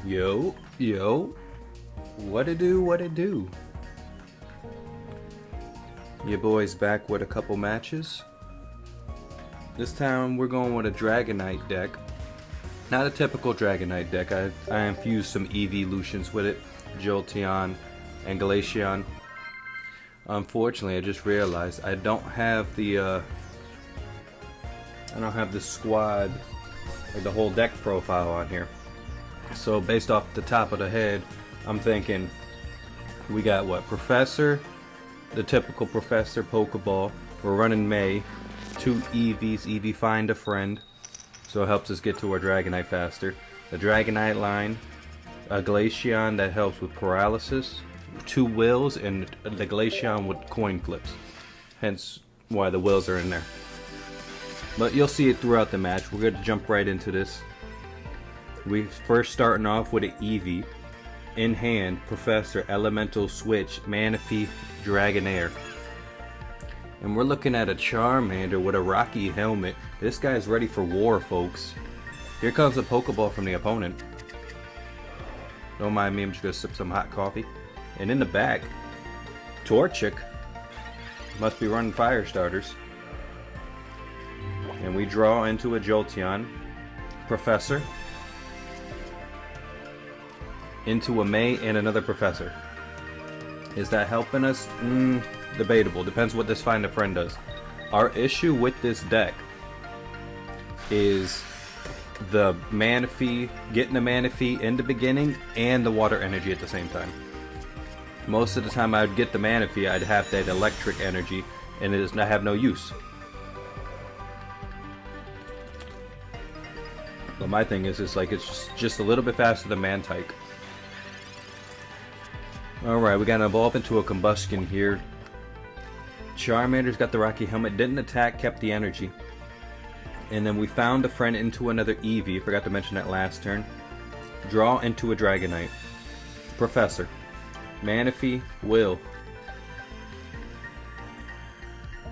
Yo, yo, what it do, what it do? Your boy's back with a couple matches. This time we're going with a Dragonite deck. Not a typical Dragonite deck. I infused some evolutions with it, Jolteon and Glaceon. Unfortunately, I just realized I don't have the squad, like the whole deck profile on here. So based off the top of the head, I'm thinking we got what? Professor, the typical Professor Pokeball. We're running May, 2 Eevees, Eevee find a friend, so it helps us get to our Dragonite faster. The Dragonite line, a Glaceon that helps with paralysis, 2 Wills, and the Glaceon with coin flips. Hence why the Wills are in there. But you'll see it throughout the match. We're going to jump right into this. We first starting off with an Eevee. In hand, Professor, Elemental Switch, Manaphy, Dragonair. And we're looking at a Charmander with a Rocky helmet. This guy's ready for war, folks. Here comes a Pokeball from the opponent. Don't mind me, I'm just going to sip some hot coffee. And in the back, Torchic. Must be running fire starters. And we draw into a Jolteon. Professor. Into a May and another Professor. Is that helping us? Debatable. Depends what this find a friend does. Our issue with this deck is the Manaphy, getting the Manaphy in the beginning and the water energy at the same time. Most of the time I would get the Manaphy, I'd have that electric energy, and it does not have no use. But my thing is, it's just a little bit faster than Mantike. Alright, we got to evolve into a Combustion here. Charmander's got the Rocky helmet, didn't attack, kept the energy. And then we found a friend into another Eevee, forgot to mention that last turn. Draw into a Dragonite. Professor. Manaphy, Will.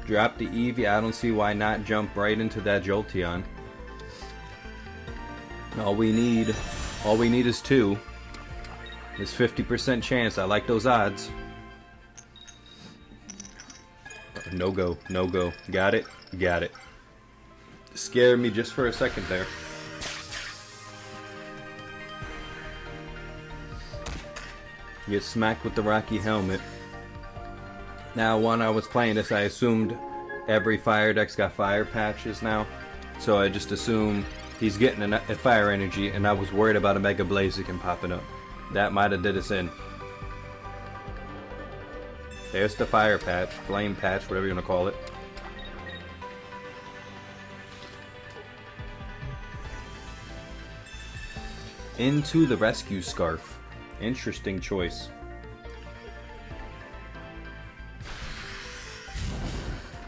Drop the Eevee, I don't see why not jump right into that Jolteon. All we need is 2. It's 50% chance. I like those odds. No go, no go. Got it, got it. Scared me just for a second there. Get smacked with the Rocky helmet. Now, when I was playing this, I assumed every fire deck's got fire patches now. So I just assumed he's getting a fire energy, and I was worried about a Mega Blaziken popping up. That might have did us in. There's the fire patch, flame patch, whatever you want to call it. Into the Rescue Scarf. Interesting choice.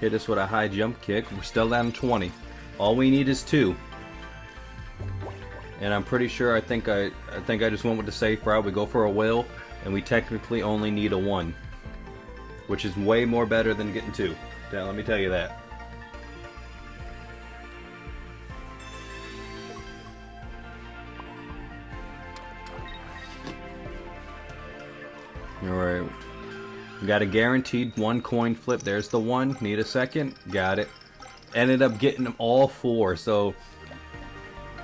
Hit us with a high jump kick. We're still down 20. All we need is 2. And I'm pretty sure I think I just went with the safe route. We go for a Will, and we technically only need a 1. Which is way more better than getting 2. Now, let me tell you that. Alright. We got a guaranteed 1 coin flip. There's the 1. Need a second. Got it. Ended up getting them all 4. So,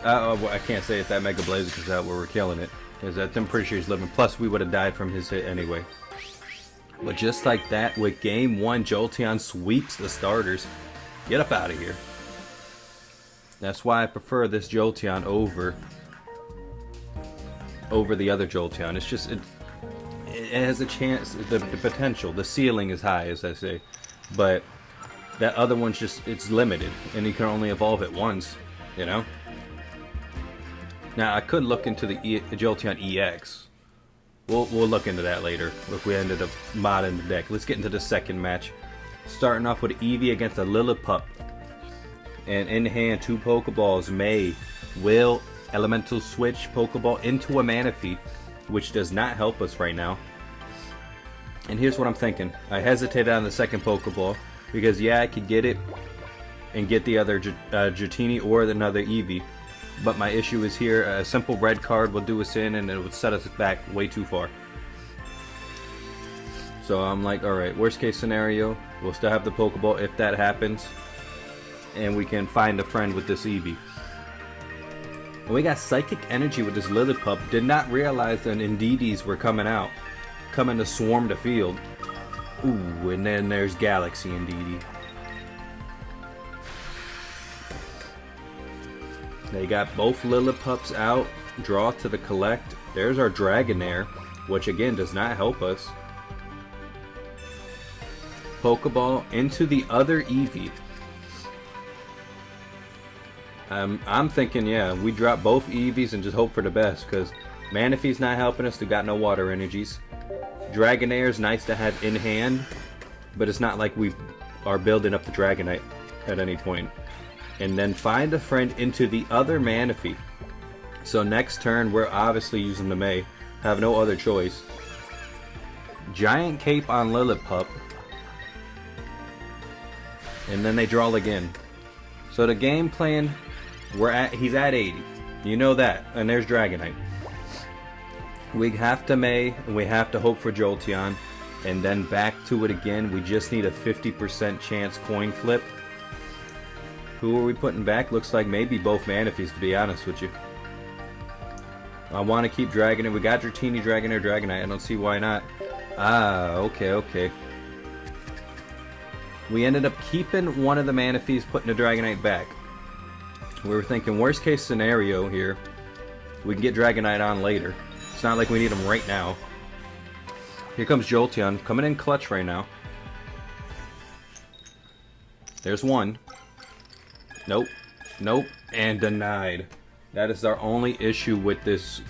I can't say if that Mega Blaziken is out where we're killing it. Because I'm pretty sure he's living. Plus, we would have died from his hit anyway. But just like that, with game 1, Jolteon sweeps the starters. Get up out of here. That's why I prefer this Jolteon over the other Jolteon. It's just, it has a chance, the potential, the ceiling is high, as I say. But that other one's just, it's limited. And you can only evolve it once, you know? Now, I could look into the Jolteon EX. We'll look into that later if we ended up modding the deck. Let's get into the second match. Starting off with Eevee against a Lillipup. And in hand, 2 Pokeballs. May, Will, Elemental Switch, Pokeball into a Manaphy, which does not help us right now. And here's what I'm thinking. I hesitated on the second Pokeball because, yeah, I could get it and get the other Dratini or another Eevee. But my issue is here, a simple red card will do us in and it would set us back way too far. So I'm like, alright, worst case scenario, we'll still have the Pokeball if that happens. And we can find a friend with this Eevee. And we got Psychic Energy with this Lillipup. Did not realize that Indeedees were coming to swarm the field. Ooh, and then there's Galaxy Indeedee. They got both Lillipups out. Draw to the collect. There's our Dragonair, which again does not help us. Pokeball into the other Eevee. I'm thinking, yeah, we drop both Eevees and just hope for the best, because Manaphy's not helping us. They got no water energies. Dragonair is nice to have in hand, but it's not like we are building up the Dragonite at any point. And then find a friend into the other Manaphy. So next turn, we're obviously using the May. Have no other choice. Giant Cape on Lillipup. And then they draw again. So the game plan, he's at 80. You know that. And there's Dragonite. We have to May, and we have to hope for Jolteon. And then back to it again. We just need a 50% chance coin flip. Who are we putting back? Looks like maybe both Manaphy's, to be honest with you. I want to keep Dragonite. We got Dratini, Dragonair, Dragonite. I don't see why not. Ah, okay. We ended up keeping one of the Manaphy's, putting the Dragonite back. We were thinking worst case scenario here, we can get Dragonite on later. It's not like we need him right now. Here comes Jolteon, coming in clutch right now. There's one. Nope, and denied. That is our only issue with this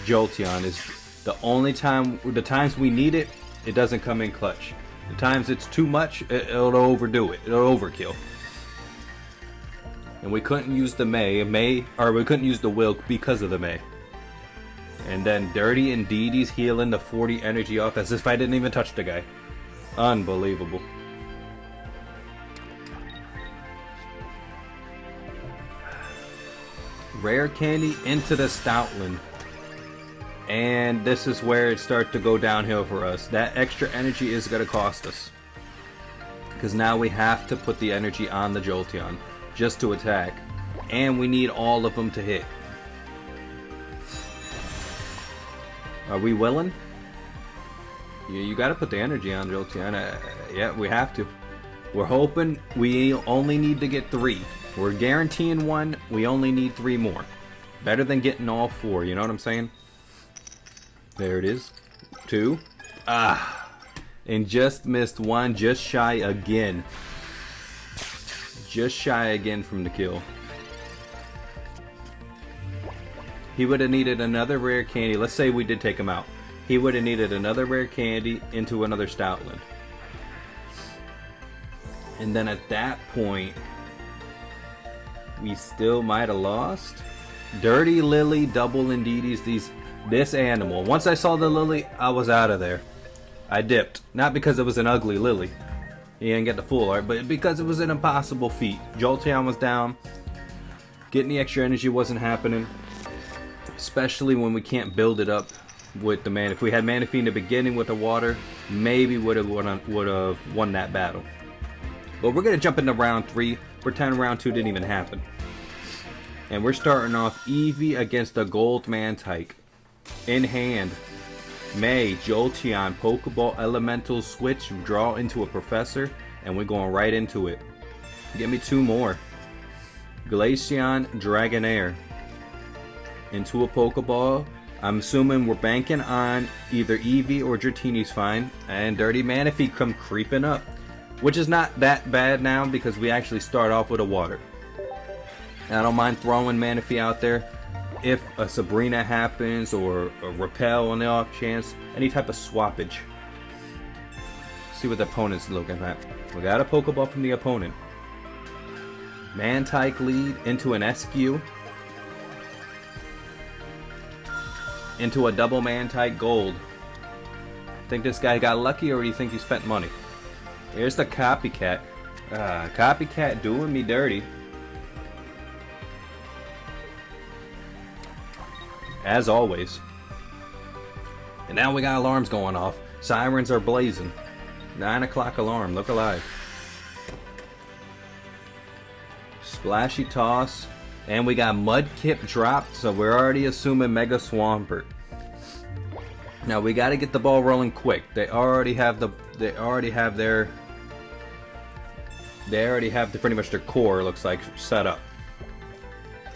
Jolteon, is the times we need it, it doesn't come in clutch. The times it's too much, it'll overdo it. It'll overkill. And we couldn't use the we couldn't use the Will because of the May. And then Dirty Indeedee's healing the 40 energy off as if I didn't even touch the guy. Unbelievable. Rare Candy into the Stoutland. And this is where it starts to go downhill for us. That extra energy is going to cost us. Because now we have to put the energy on the Jolteon just to attack. And we need all of them to hit. Are we willing? You got to put the energy on Jolteon. Yeah, we have to. We're hoping we only need to get 3. We're guaranteeing 1. We only need 3 more. Better than getting all 4. You know what I'm saying? There it is. 2. And just missed 1. Just shy again. Just shy again from the kill. He would have needed another rare candy. Let's say we did take him out. He would have needed another rare candy into another Stoutland. And then at that point, we still might have lost. Dirty Lily, double Indeedee's, this animal. Once I saw the Lily, I was out of there. I dipped. Not because it was an ugly Lily. He didn't get the full art, but because it was an impossible feat. Jolteon was down. Getting the extra energy wasn't happening. Especially when we can't build it up with the Manaphy. If we had Manaphy in the beginning with the water, maybe would have won that battle. But we're going to jump into round 3. Pretend round 2 didn't even happen. And we're starting off Eevee against the Gold Mantike. In hand. May, Jolteon, Pokeball, Elemental, switch, draw into a Professor, and we're going right into it. Give me 2 more. Glaceon, Dragonair. Into a Pokeball. I'm assuming we're banking on either Eevee or Dratini's fine. And Dirty Manaphy come creeping up. Which is not that bad now because we actually start off with a water. I don't mind throwing Manaphy out there if a Sabrina happens or a Repel on the off chance. Any type of swappage. See what the opponent's looking at. We got a Pokeball from the opponent. Mantike lead into an SQ. Into a double Mantike gold. Think this guy got lucky or do you think he spent money? Here's the Copycat. Copycat doing me dirty. as always. And now we got alarms going off. Sirens are blazing. 9 o'clock alarm, look alive. Splashy Toss. And we got Mudkip dropped, so we're already assuming Mega Swampert. Now we got to get the ball rolling quick. They already have pretty much their core, looks like, set up.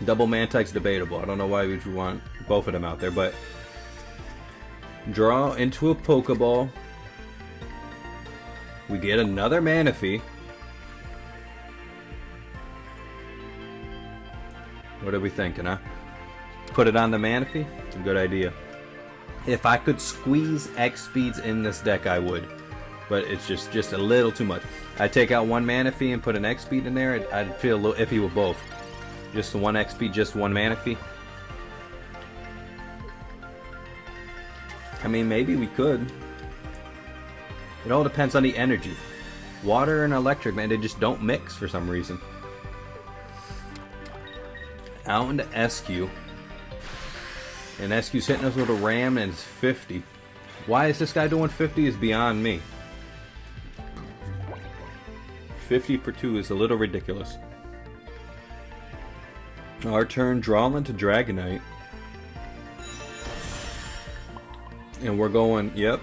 Double Mantike's debatable. I don't know why we would want both of them out there, but draw into a Pokeball. We get another Manaphy. What are we thinking, huh? Put it on the Manaphy? It's a good idea. If I could squeeze X speeds in this deck, I would. But it's just a little too much. I'd take out one Manaphy and put an X speed in there. I'd feel a little iffy with both. Just one X speed, just one Manaphy. I mean, maybe we could. It all depends on the energy. Water and electric, man, they just don't mix for some reason. Out into SQ. And SQ's hitting us with a ram and it's 50. Why is this guy doing 50 is beyond me. 50 for 2 is a little ridiculous. Our turn, draw into Dragonite. And we're going, yep.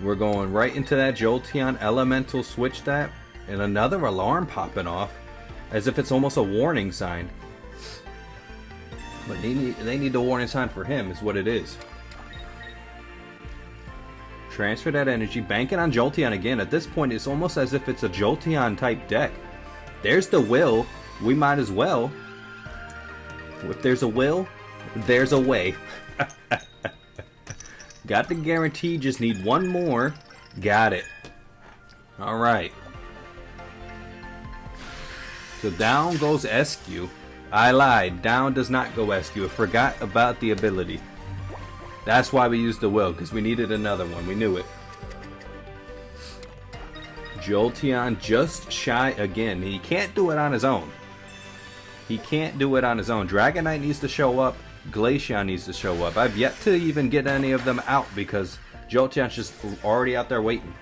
We're going right into that Jolteon Elemental, switch that. And another alarm popping off. As if it's almost a warning sign. But they need the warning sign for him, is what it is. Transfer that energy, bank it on Jolteon again. At this point, it's almost as if it's a Jolteon type deck. There's the will. We might as well. If there's a will, there's a way. Got the guarantee, just need one more. Got it. Alright. So down goes SQ. I lied. Down does not go SQ. I forgot about the ability. That's why we used the will, because we needed another one. We knew it. Jolteon just shy again. He can't do it on his own. He can't do it on his own. Dragonite needs to show up. Glaceon needs to show up. I've yet to even get any of them out because Jolteon's just already out there waiting.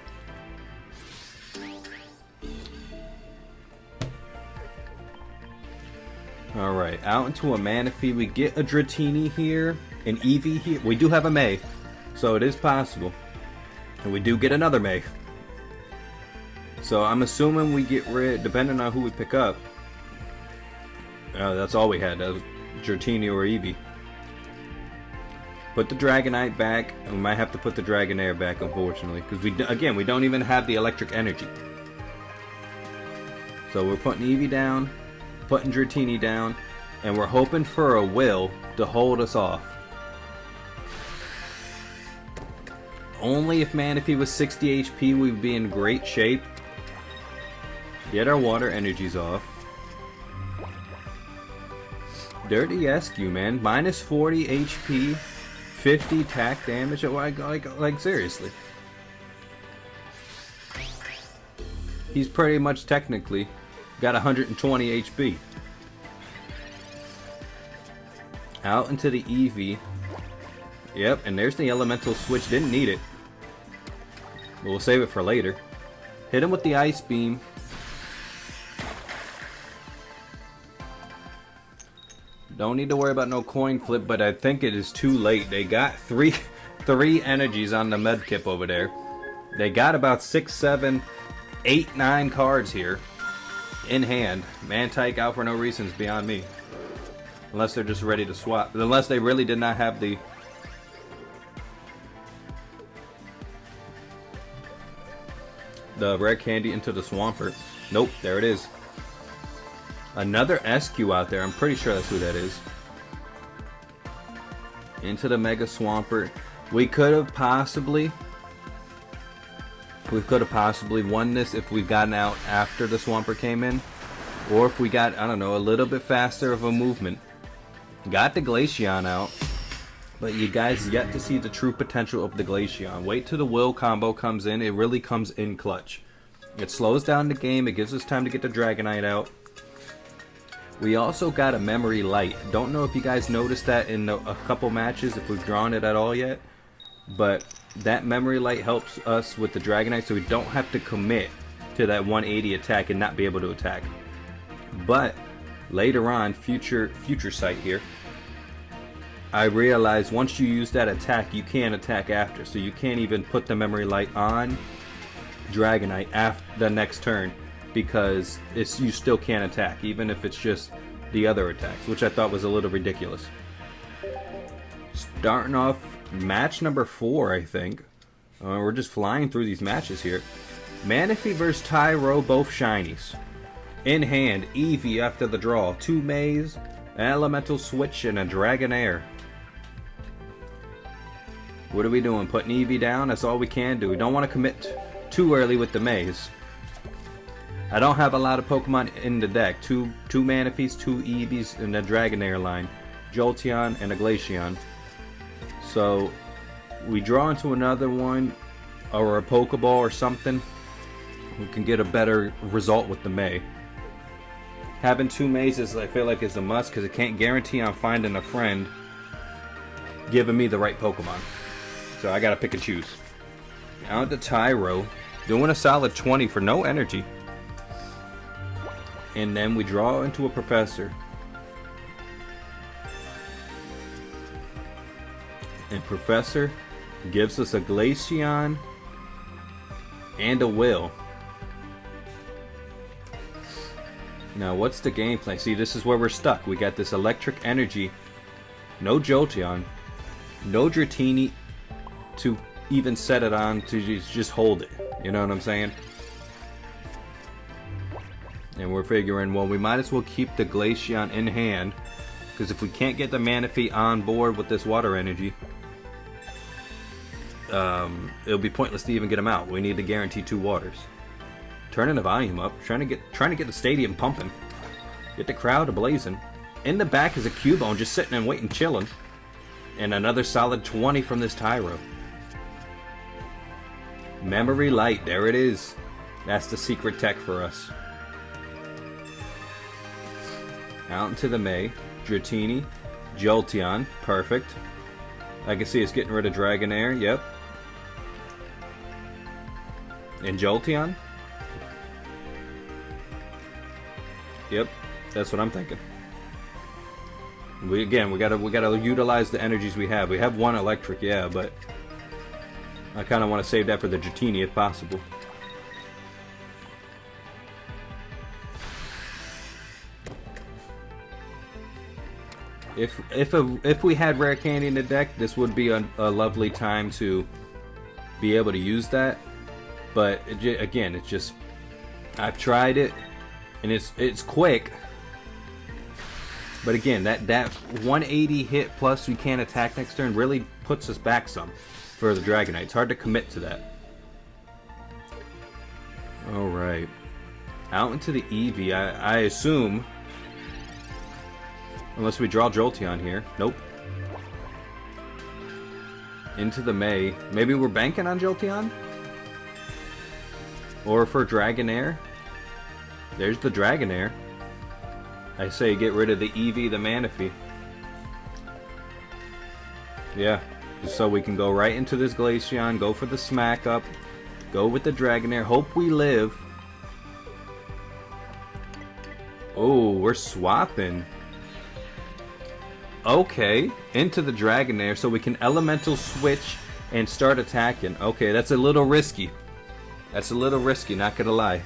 Alright, out into a Manaphy. We get a Dratini here, an Eevee here. We do have a May, so it is possible. And we do get another May. So I'm assuming we get rid, depending on who we pick up. That's all we had, that was Dratini or Eevee. Put the Dragonite back, and we might have to put the Dragonair back, unfortunately. Because, we don't even have the electric energy. So we're putting Eevee down. Putting Dratini down, and we're hoping for a will to hold us off. Only if Manaphy was 60 HP we'd be in great shape. Get our water energies off. Dirty SQ, man. Minus 40 HP, 50 attack damage. Like seriously. He's pretty much technically got 120 HP. Out into the Eevee. Yep, and there's the elemental switch. Didn't need it. But we'll save it for later. Hit him with the Ice Beam. Don't need to worry about no coin flip, but I think it is too late. They got three energies on the Mudkip over there. They got about 6, 7, 8, 9 cards here. In hand. Mantike out for no reasons beyond me. Unless they're just ready to swap. Unless they really did not have the rare candy into the Swampert. Nope, there it is. Another SQ out there. I'm pretty sure that's who that is. Into the Mega Swampert. We could have possibly won this if we'd gotten out after the Swampert came in. Or if we got, I don't know, a little bit faster of a movement. Got the Glaceon out. But you guys yet to see the true potential of the Glaceon. Wait till the Will combo comes in. It really comes in clutch. It slows down the game. It gives us time to get the Dragonite out. We also got a memory light. Don't know if you guys noticed that in a couple matches, if we've drawn it at all yet. But that memory light helps us with the Dragonite, so we don't have to commit to that 180 attack and not be able to attack. But later on, future sight here, I realized once you use that attack, you can't attack after. So you can't even put the memory light on Dragonite after the next turn, because you still can't attack, even if it's just the other attacks, which I thought was a little ridiculous. Starting off match number 4, I think. We're just flying through these matches here. Manaphy vs. Tyro, both shinies. In hand, Eevee after the draw, 2 Maze, an Elemental Switch, and a Dragonair. What are we doing? Putting Eevee down? That's all we can do. We don't want to commit too early with the Maze. I don't have a lot of Pokemon in the deck. Two Manaphy's, 2 Eevees, and a Dragonair line. Jolteon and a Glaceon. So we draw into another one, or a Pokeball or something. We can get a better result with the May. Having 2 Mazes, I feel like, is a must, because it can't guarantee I'm finding a friend giving me the right Pokemon. So I gotta pick and choose. Out to Tyro, doing a solid 20 for no energy. And then we draw into a Professor. And Professor gives us a Glaceon and a Will. Now what's the game plan? See, this is where we're stuck. We got this electric energy, no Jolteon, no Dratini to even set it on to just hold it. You know what I'm saying? And we're figuring, well, we might as well keep the Glaceon in hand, because if we can't get the Manaphy on board with this water energy, it'll be pointless to even get him out. We need to guarantee 2 waters. Turning the volume up, trying to get the stadium pumping, get the crowd blazing. In the back is a Cubone just sitting and waiting, chilling, and another solid 20 from this Tyro. Memory light, there it is. That's the secret tech for us. Out into the May, Dratini, Jolteon, perfect. I can see it's getting rid of Dragonair, yep. And Jolteon? Yep, that's what I'm thinking. We gotta utilize the energies we have. We have 1 electric, yeah, but I kind of want to save that for the Dratini if possible. If we had rare candy in the deck, this would be a lovely time to be able to use that. But again, it's just, I've tried it, and it's quick. But again, that 180 hit plus we can't attack next turn really puts us back some for the Dragonite. It's hard to commit to that. All right, out into the Eevee. I assume. Unless we draw Jolteon here. Nope. Into the May. Maybe we're banking on Jolteon? Or for Dragonair? There's the Dragonair. I say get rid of the Eevee, the Manaphy. Yeah. Just so we can go right into this Glaceon, go for the smack up, go with the Dragonair, hope we live. Oh, we're swapping. Okay, into the Dragonair so we can Elemental Switch and start attacking. Okay, that's a little risky. That's a little risky, not gonna lie.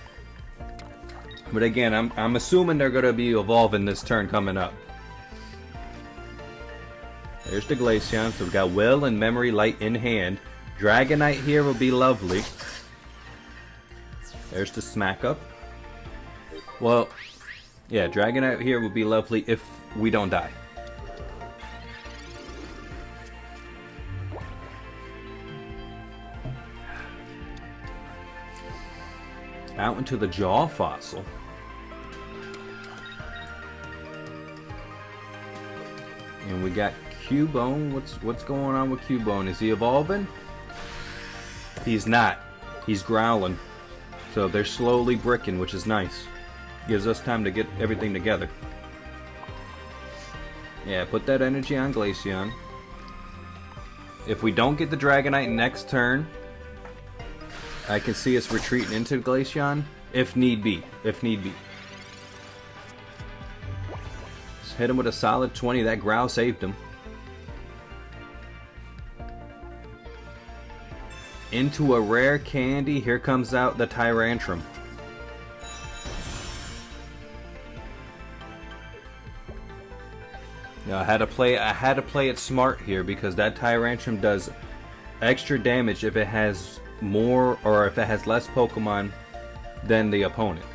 But again, I'm assuming they're gonna be evolving this turn coming up. There's the Glaceon, so we've got Will and Memory Light in hand. Dragonite here will be lovely. There's the smack up. Well, yeah, Dragonite here will be lovely if we don't die. Out into the Jaw Fossil. And we got Cubone. What's going on with Cubone? Is he evolving? He's not. He's growling. So they're slowly bricking, which is nice. Gives us time to get everything together. Yeah, put that energy on Glaceon. If we don't get the Dragonite next turn, I can see us retreating into Glaceon if need be. If need be. Just hit him with a solid 20. That growl saved him. Into a rare candy. Here comes out the Tyrantrum. Now I had to play it smart here because that Tyrantrum does extra damage if it has more or if it has less Pokemon than the opponent.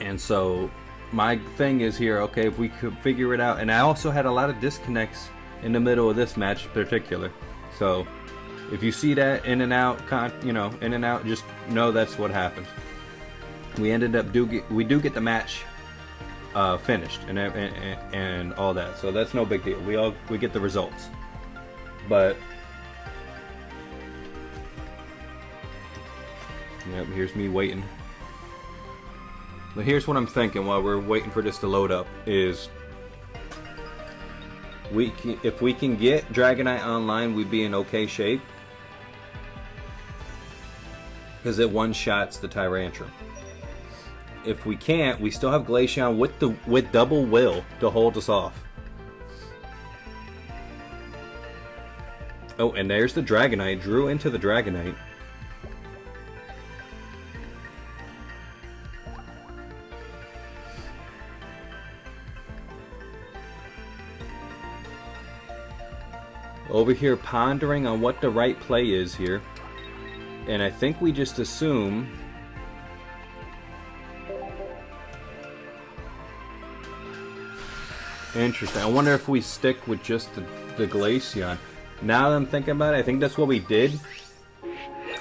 And so my thing is here, okay, if we could figure it out. And I also had a lot of disconnects in the middle of this match in particular. So if you see that in and out, in and out, just know that's what happened. We ended up we do get the match finished and all that, so that's no big deal. We get the results, but yep, here's me waiting. But here's what I'm thinking while we're waiting for this to load up is if we can get Dragonite online, we'd be in okay shape because it one-shots the Tyrantrum. If we can't, we still have Glaceon with double will to hold us off. Oh, and there's the Dragonite. Drew into the Dragonite. Over here pondering on what the right play is here. And I think we just assume... Interesting. I wonder if we stick with just the Glaceon. Now that I'm thinking about it, I think that's what we did.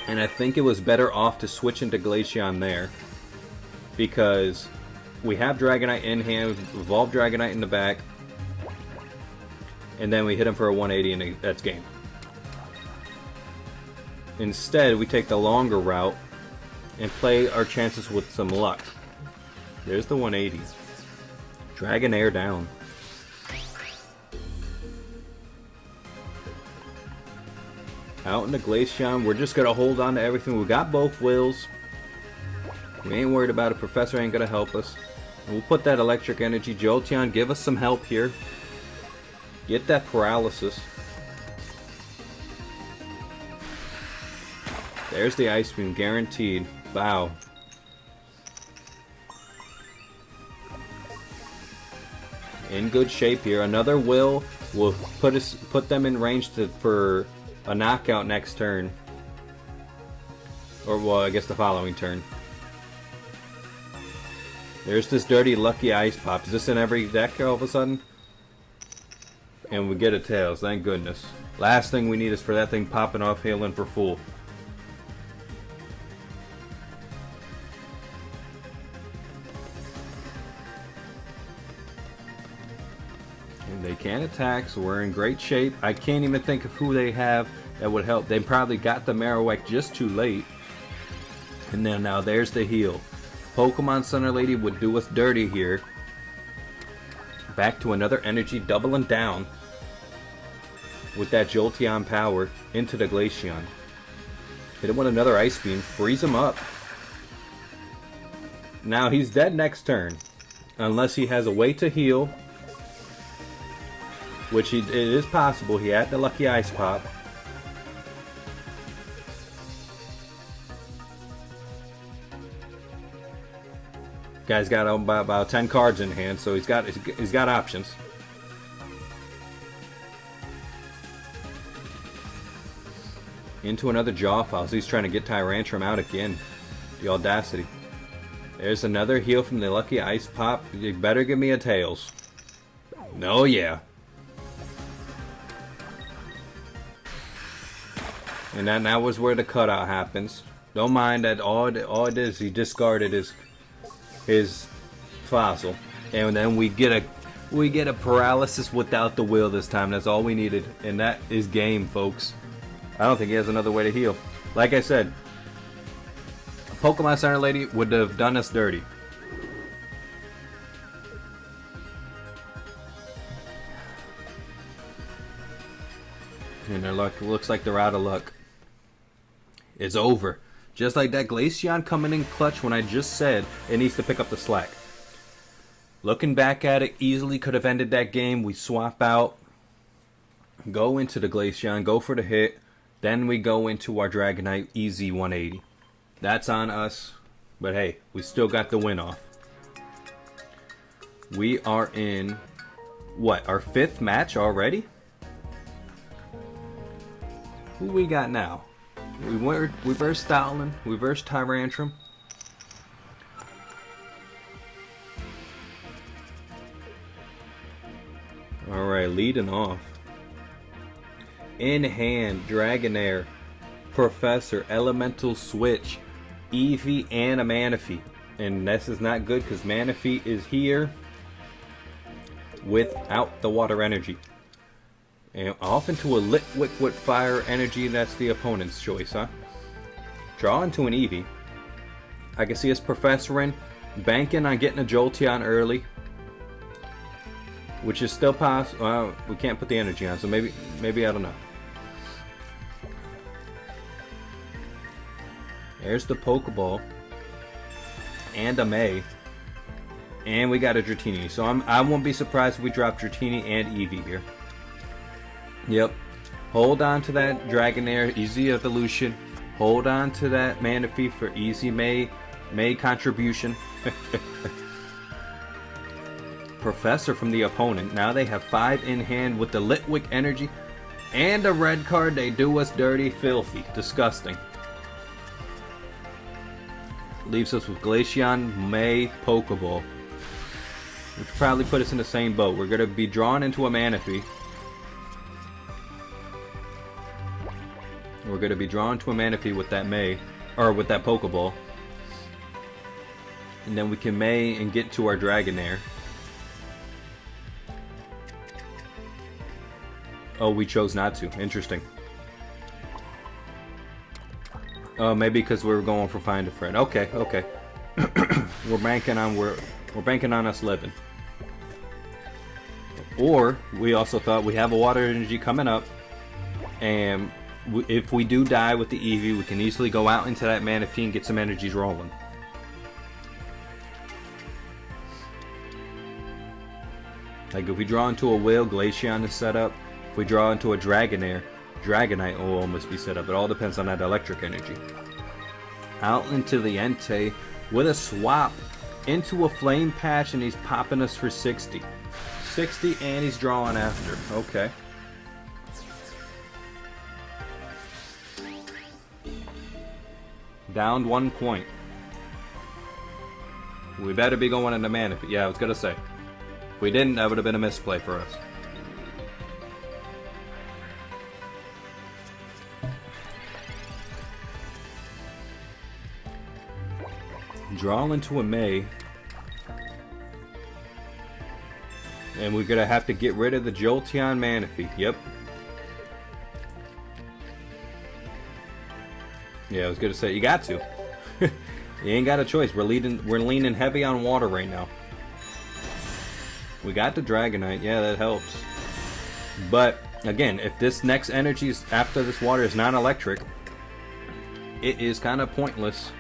And I think it was better off to switch into Glaceon there. Because we have Dragonite in hand, evolve Dragonite in the back. And then we hit him for a 180 and that's game. Instead, we take the longer route and play our chances with some luck. There's the 180. Dragonair down. Out in the Glaceon, we're just gonna hold on to everything. We got both wills. We ain't worried about it. Professor ain't gonna help us. And we'll put that electric energy. Jolteon, give us some help here. Get that paralysis. There's the Ice Beam, guaranteed. Wow. In good shape here. Another will put them in range for a knockout next turn. Or, well, I guess the following turn. There's this dirty Lucky Ice Pop. Is this in every deck all of a sudden? And we get a Tails, thank goodness. Last thing we need is for that thing popping off healing for full. And they can't attack, so we're in great shape. I can't even think of who they have that would help. They probably got the Marowak just too late. And then now there's the heal. Pokemon Center Lady would do us dirty here. Back to another energy, doubling down with that Jolteon power into the Glaceon. Hit him with another Ice Beam, freeze him up. Now he's dead next turn, unless he has a way to heal, which it is possible. He had the Lucky Ice Pop. Guy's got about 10 cards in hand, so he's got options. Into another Jawfile. So he's trying to get Tyrantrum out again. The audacity. There's another heal from the Lucky Ice Pop. You better give me a Tails. No, yeah. And that was where the cutout happens. Don't mind that all it is, he discarded his fossil. And then we get a paralysis without the will this time. That's all we needed. And that is game, folks. I don't think he has another way to heal. Like I said, Pokemon Center Lady would have done us dirty. And their luck looks like they're out of luck. It's over. Just like that Glaceon coming in clutch when I just said it needs to pick up the slack. Looking back at it, easily could have ended that game. We swap out, go into the Glaceon, go for the hit. Then we go into our Dragonite, easy 180. That's on us. But hey, we still got the win off. We are in, what, our 5th match already? Who we got now? We versed Stoutland, we versed Tyrantrum. Alright, leading off. In hand, Dragonair, Professor, Elemental Switch, Eevee, and a Manaphy. And this is not good because Manaphy is here without the water energy. And off into a liquid fire energy, that's the opponent's choice, huh? Draw into an Eevee. I can see us Professoring, banking on getting a Jolteon early. Which is still possible. Well, we can't put the energy on, so maybe I don't know. There's the Pokeball. And a May. And we got a Dratini. So I won't be surprised if we drop Dratini and Eevee here. Yep. Hold on to that Dragonair, easy evolution. Hold on to that Manaphy for easy May contribution. Professor from the opponent. Now they have 5 in hand with the Litwick energy. And a red card. They do us dirty, filthy, disgusting. Leaves us with Glaceon, May, Pokeball. Which probably put us in the same boat. We're going to be drawn into a Manaphy. We're going to be drawn to a Manaphy with that May, or with that Pokeball. And then we can May and get to our Dragonair. Oh, we chose not to. Interesting. Oh, maybe because we were going for Find a Friend. Okay, okay. we're banking on us living. Or we also thought we have a water energy coming up, and if we do die with the Eevee, we can easily go out into that Manaphy and get some energies rolling. Like if we draw into a Will, Glaceon is set up. If we draw into a Dragonair, Dragonite will almost be set up. It all depends on that electric energy. Out into the Entei with a swap into a Flame Patch, and he's popping us for 60. 60 and he's drawing after. Okay. Down 1 point. We better be going into Manaphy. Yeah, I was gonna say. If we didn't, that would have been a misplay for us. Draw into a May. And we're gonna have to get rid of the Jolteon Manaphy. Yep. Yeah, I was gonna say you got to. You ain't got a choice. We're leaning heavy on water right now. We got the Dragonite. Yeah, that helps. But again, if this next energy is after this water is not electric, it is kind of pointless.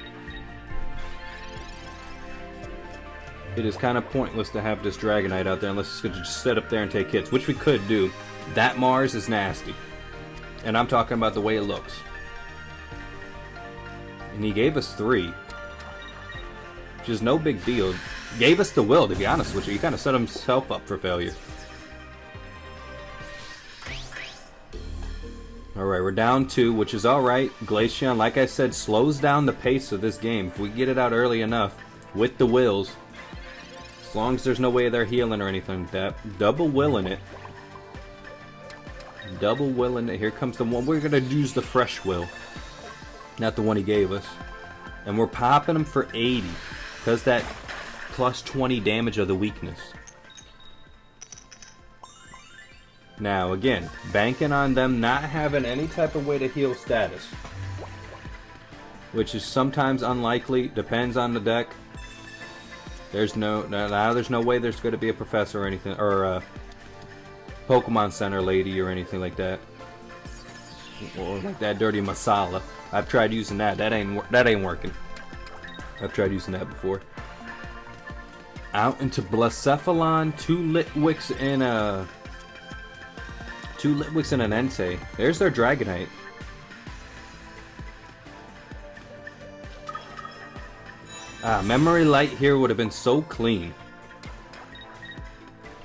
It is kind of pointless to have this Dragonite out there unless it's going to just sit up there and take hits, which we could do. That Mars is nasty. And I'm talking about the way it looks. And he gave us 3. Which is no big deal. Gave us the Will, to be honest with you. He kind of set himself up for failure. Alright, we're down 2, which is alright. Glaceon, like I said, slows down the pace of this game. If we get it out early enough with the Wills, as long as there's no way they're healing or anything like that. Double Willing it. Double Willing it. Here comes the one. We're going to use the Fresh Will. Not the one he gave us. And we're popping him for 80. Because that plus 20 damage of the weakness. Now, again, banking on them not having any type of way to heal status. Which is sometimes unlikely. Depends on the deck. There's no way there's going to be a professor or anything, or a Pokemon Center lady or anything like that. or like that dirty masala. I've tried using that. That ain't working. I've tried using that before. Out into Blacephalon, 2 Litwicks and an Entei. There's their Dragonite. Memory Light here would have been so clean.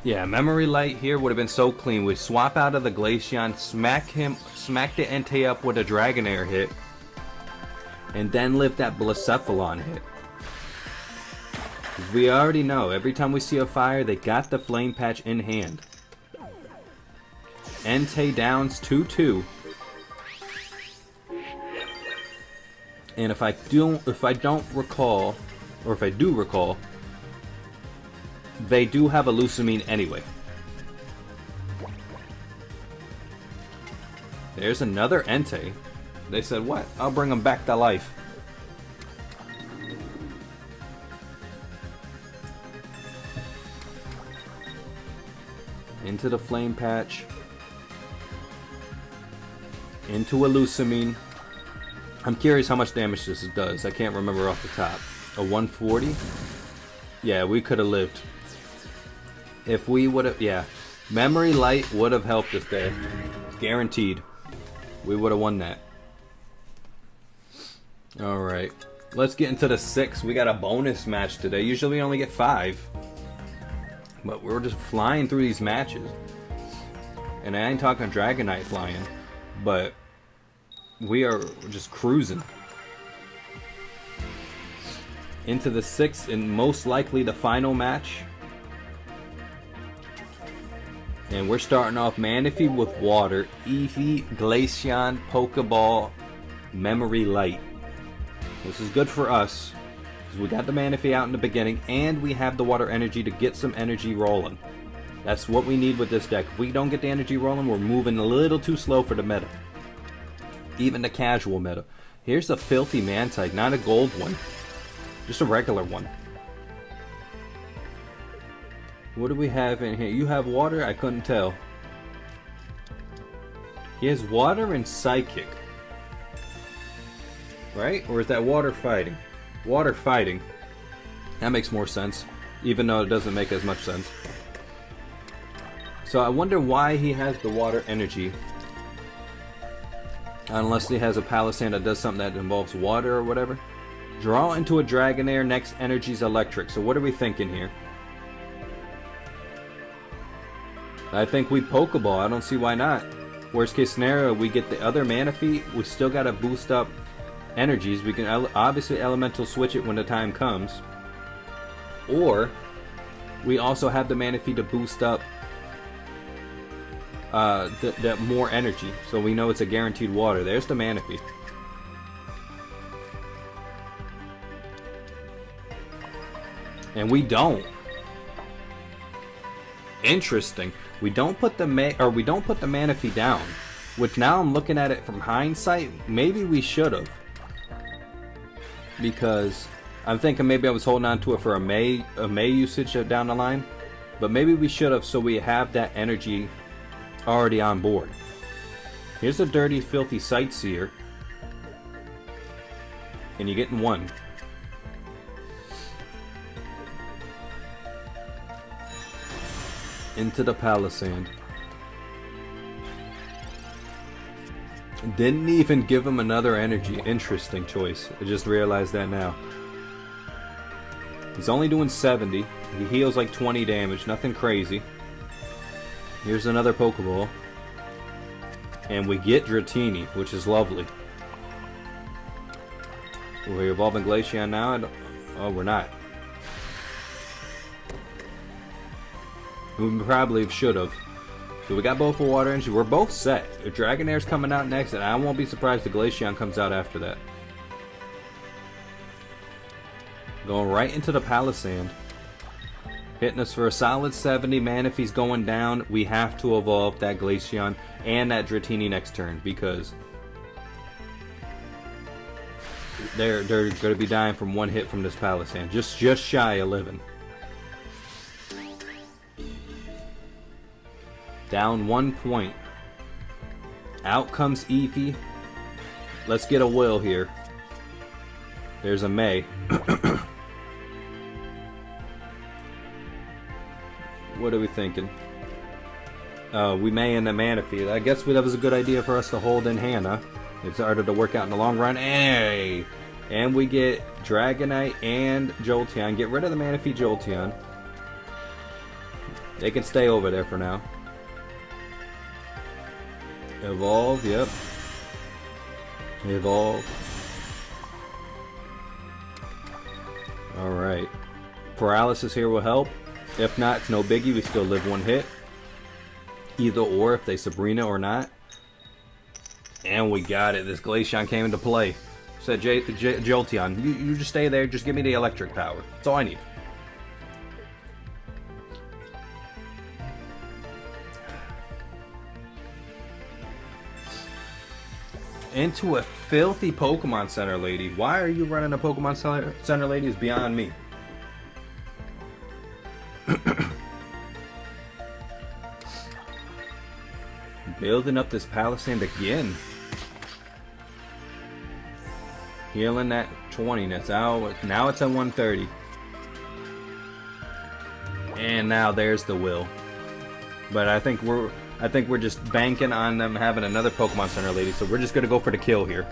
Yeah, Memory Light here would have been so clean. We'd swap out of the Glaceon, smack the Entei up with a Dragonair hit, and then live that Blacephalon hit. We already know, every time we see a fire, they got the Flame Patch in hand. Entei downs 2-2. And if I don't recall, or if I do recall, they do have a Lusamine anyway. There's another Entei. They said, what? I'll bring them back to life. Into the Flame Patch. Into a Lusamine. I'm curious how much damage this does. I can't remember off the top. A 140? Yeah, we could have lived. If we would have, yeah. Memory Light would have helped us there. Guaranteed. We would have won that. Alright. Let's get into the 6. We got a bonus match today. Usually we only get 5. But we're just flying through these matches. And I ain't talking Dragonite flying. But we are just cruising. Into the 6th and most likely the final match. And we're starting off Manaphy with water, Eevee, Glaceon, Pokeball, Memory Light. This is good for us, because we got the Manaphy out in the beginning, and we have the water energy to get some energy rolling. That's what we need with this deck. If we don't get the energy rolling, we're moving a little too slow for the meta. Even the casual meta. Here's a filthy Mantike, not a gold one. Just a regular one. What do we have in here? You have water? I couldn't tell. He has water and psychic. Right? Or is that water fighting? Water fighting. That makes more sense. Even though it doesn't make as much sense. So I wonder why he has the water energy. Unless he has a Palisand that does something that involves water or whatever. Draw into a Dragonair, next energy's electric. So what are we thinking here? I think we Pokeball. I don't see why not. Worst case scenario, we get the other Manaphy. We still got to boost up energies. We can obviously Elemental switch it when the time comes. Or we also have the Manaphy to boost up the more energy. So we know it's a guaranteed water. There's the Manaphy. And we don't. Interesting. We don't put the Manaphy down, which now I'm looking at it from hindsight. Maybe we should have, because I'm thinking maybe I was holding on to it for a May usage down the line, but maybe we should have, so we have that energy already on board. Here's a dirty, filthy Sightseer, and you're getting one. Into the Palisand. Didn't even give him another energy. Interesting choice. I just realized that now. He's only doing 70. He heals like 20 damage. Nothing crazy. Here's another Pokeball. And we get Dratini, which is lovely. We're evolving Glaceon now? Oh, we're not. We probably should have. So we got both for water energy. We're both set. If Dragonair's coming out next, and I won't be surprised if Glaceon comes out after that. Going right into the Palisand. Hitting us for a solid 70. Manaphy's going down. We have to evolve that Glaceon and that Dratini next turn, because they're going to be dying from one hit from this Palisand. Just shy of living. Down 1 point. Out comes Eevee. Let's get a will here. There's a May. What are we thinking? We may in the Manaphy. I guess that was a good idea for us to hold in Hannah. It started to work out in the long run. Hey! And we get Dragonite and Jolteon. Get rid of the Manaphy Jolteon. They can stay over there for now. Evolve, yep. Evolve. Alright. Paralysis here will help. If not, it's no biggie. We still live one hit. Either or, if they Sabrina or not. And we got it. This Glaceon came into play. Said Jolteon, you just stay there. Just give me the electric power. That's all I need. Into a filthy Pokemon Center lady. Why are you running a Pokemon Center lady is beyond me. Building up this Palisand again. Healing that 20. That's out. Now it's at 130. And now there's the will. But I think we're just banking on them having another Pokemon Center lady, so we're just gonna go for the kill here.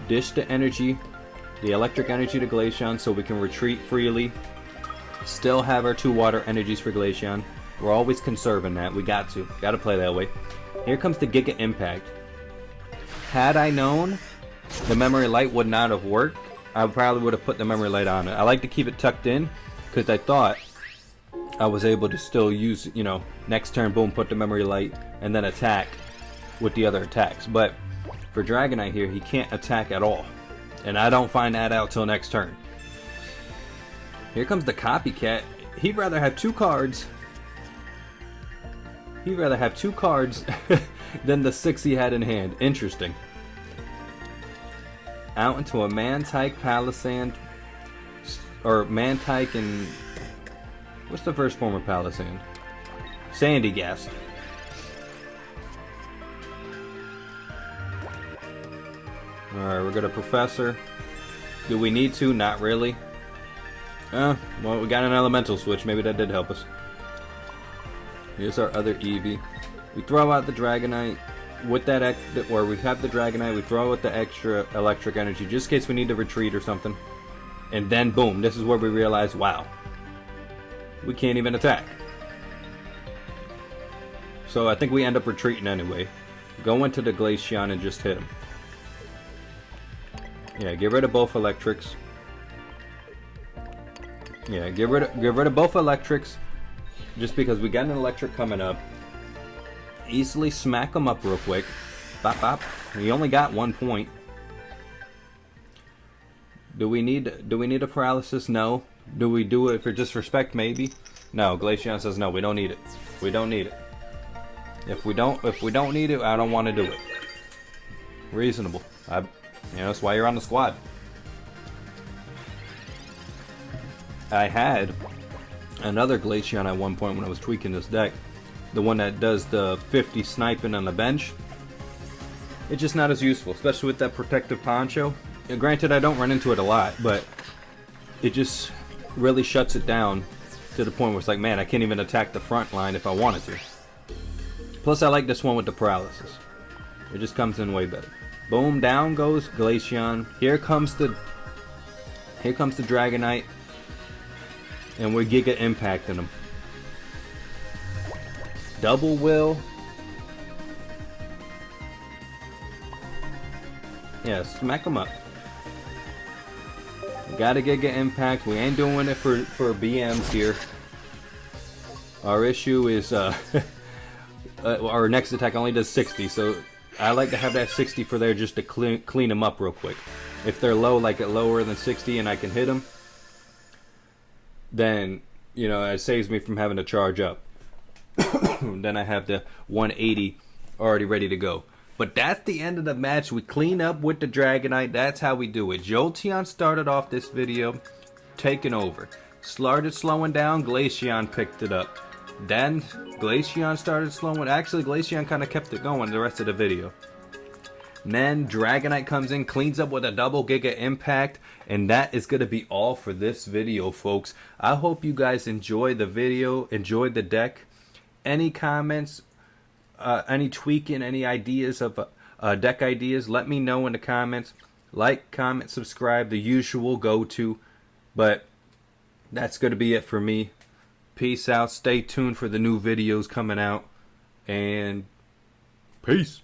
Dish the energy, the electric energy to Glaceon so we can retreat freely. Still have our 2 water energies for Glaceon. We're always conserving that. We got to play that way. Here comes the Giga Impact. Had I known the Memory Light would not have worked, I probably would have put the Memory Light on it. I like to keep it tucked in because I thought I was able to still use, you know, next turn, boom, put the Memory Light and then attack with the other attacks. But for Dragonite here, he can't attack at all. And I don't find that out till next turn. Here comes the Copycat. He'd rather have 2 cards. He'd rather have 2 cards than the 6 he had in hand. Interesting. Out into a Mantike, Palisand, or Mantike and... What's the first form of Palisand? Sandygast. Alright, we're gonna Professor. Do we need to? Not really. Well, we got an Elemental Switch. Maybe that did help us. Here's our other Eevee. We throw out the Dragonite with that, or we have the Dragonite, we throw out the extra electric energy just in case we need to retreat or something. And then boom, this is where we realize, wow, we can't even attack. So I think we end up retreating anyway. Go into the Glaceon and just hit him. Yeah, get rid of both electrics. Yeah, get rid of both electrics. Just because we got an electric coming up. Easily smack them up real quick. Bop bop. We only got 1 point. Do we need a paralysis? No. Do we do it for disrespect? Maybe. No. Glaceon says no. We don't need it. We don't need it. If we don't need it, I don't want to do it. Reasonable. That's why you're on the squad. I had another Glaceon at one point when I was tweaking this deck. The one that does the 50 sniping on the bench. It's just not as useful, especially with that protective poncho. And granted, I don't run into it a lot, but it just really shuts it down to the point where it's like, man, I can't even attack the front line if I wanted to. Plus, I like this one with the paralysis. It just comes in way better. Boom, down goes Glaceon. Here comes the Dragonite. And we're Giga Impacting him. Double will. Yeah, smack him up. We gotta Giga Impact. We ain't doing it for BMs here. Our issue is our next attack only does 60, so I like to have that 60 for there just to clean them up real quick. If they're low, like lower than 60, and I can hit them, then it saves me from having to charge up. Then I have the 180 already ready to go. But that's the end of the match. We clean up with the Dragonite. That's how we do it. Jolteon started off this video taking over. Started slowing down. Glaceon picked it up. Then Glaceon started slowing. Actually, Glaceon kind of kept it going the rest of the video. And then Dragonite comes in, cleans up with a double Giga Impact, and that is going to be all for this video, folks. I hope you guys enjoyed the video, enjoyed the deck. Any comments, any tweaking, any ideas of deck ideas, let me know in the comments. Like, comment, subscribe, the usual go-to. But that's going to be it for me. Peace out. Stay tuned for the new videos coming out. And peace.